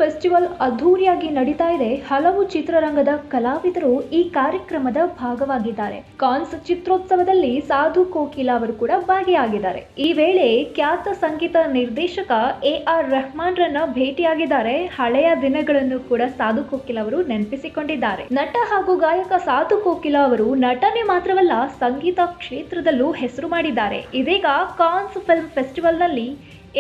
Festival ಅದ್ಧೂರಿಯಾಗಿ ನಡೀತಾ ಇದೆ. ಹಲವು ಚಿತ್ರರಂಗದ ಕಲಾವಿದರು ಈ ಕಾರ್ಯಕ್ರಮದ ಭಾಗವಾಗಿದ್ದಾರೆ. ಕಾನ್ಸ್ ಚಿತ್ರೋತ್ಸವದಲ್ಲಿ ಸಾಧು ಕೋಕಿಲಾ ಅವರು ಕೂಡ ಭಾಗಿಯಾಗಿದ್ದಾರೆ. ಈ ವೇಳೆ ಖ್ಯಾತ ಸಂಗೀತ ನಿರ್ದೇಶಕ AR ರೆಹಮಾನ್ ರನ್ನ ಭೇಟಿಯಾಗಿದ್ದಾರೆ. ಹಳೆಯ ದಿನಗಳನ್ನು ಕೂಡ ಸಾಧು ಕೋಕಿಲಾ ಅವರು ನೆನಪಿಸಿಕೊಂಡಿದ್ದಾರೆ. ನಟ ಹಾಗೂ ಗಾಯಕ ಸಾಧು ಕೋಕಿಲಾ ಅವರು ನಟನೆ ಮಾತ್ರವಲ್ಲ, ಸಂಗೀತ ಕ್ಷೇತ್ರದಲ್ಲೂ ಹೆಸರು ಮಾಡಿದ್ದಾರೆ. ಇದೀಗ ಕಾನ್ಸ್ ಫಿಲ್ಮ್ ಫೆಸ್ಟಿವಲ್ನಲ್ಲಿ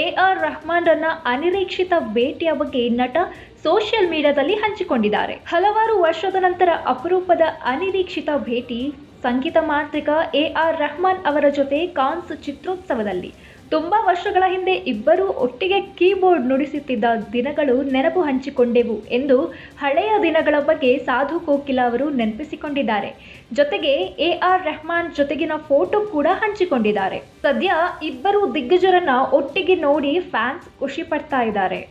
AR ರೆಹಮಾನ್ ರನ್ನ ಅನಿರೀಕ್ಷಿತ ಭೇಟಿಯ ಬಗ್ಗೆ ನಟ ಸೋಷಿಯಲ್ ಮೀಡಿಯಾದಲ್ಲಿ ಹಂಚಿಕೊಂಡಿದ್ದಾರೆ. ಹಲವಾರು ವರ್ಷದ ನಂತರ ಅಪರೂಪದ ಅನಿರೀಕ್ಷಿತ ಭೇಟಿ. ಸಂಗೀತ ಮಾಂತ್ರಿಕ AR ರೆಹಮಾನ್ ಅವರ ಜೊತೆ ಕಾನ್ಸ್ ಚಿತ್ರೋತ್ಸವದಲ್ಲಿ ತುಂಬಾ ವರ್ಷಗಳ ಹಿಂದೆ ಇಬ್ಬರೂ ಒಟ್ಟಿಗೆ ಕೀಬೋರ್ಡ್ ನುಡಿಸುತ್ತಿದ್ದ ದಿನಗಳು ನೆನಪು ಹಂಚಿಕೊಂಡೆವು ಎಂದು ಹಳೆಯ ದಿನಗಳ ಬಗ್ಗೆ ಸಾಧು ಕೋಕಿಲಾ ಅವರು ನೆನಪಿಸಿಕೊಂಡಿದ್ದಾರೆ. ಜೊತೆಗೆ AR ರೆಹಮಾನ್ ಜೊತೆಗಿನ ಫೋಟೋ ಕೂಡ ಹಂಚಿಕೊಂಡಿದ್ದಾರೆ. ಸದ್ಯ ಇಬ್ಬರು ದಿಗ್ಗಜರನ್ನ ಒಟ್ಟಿಗೆ ನೋಡಿ ಫ್ಯಾನ್ಸ್ ಖುಷಿ ಪಡ್ತಾ ಇದ್ದಾರೆ.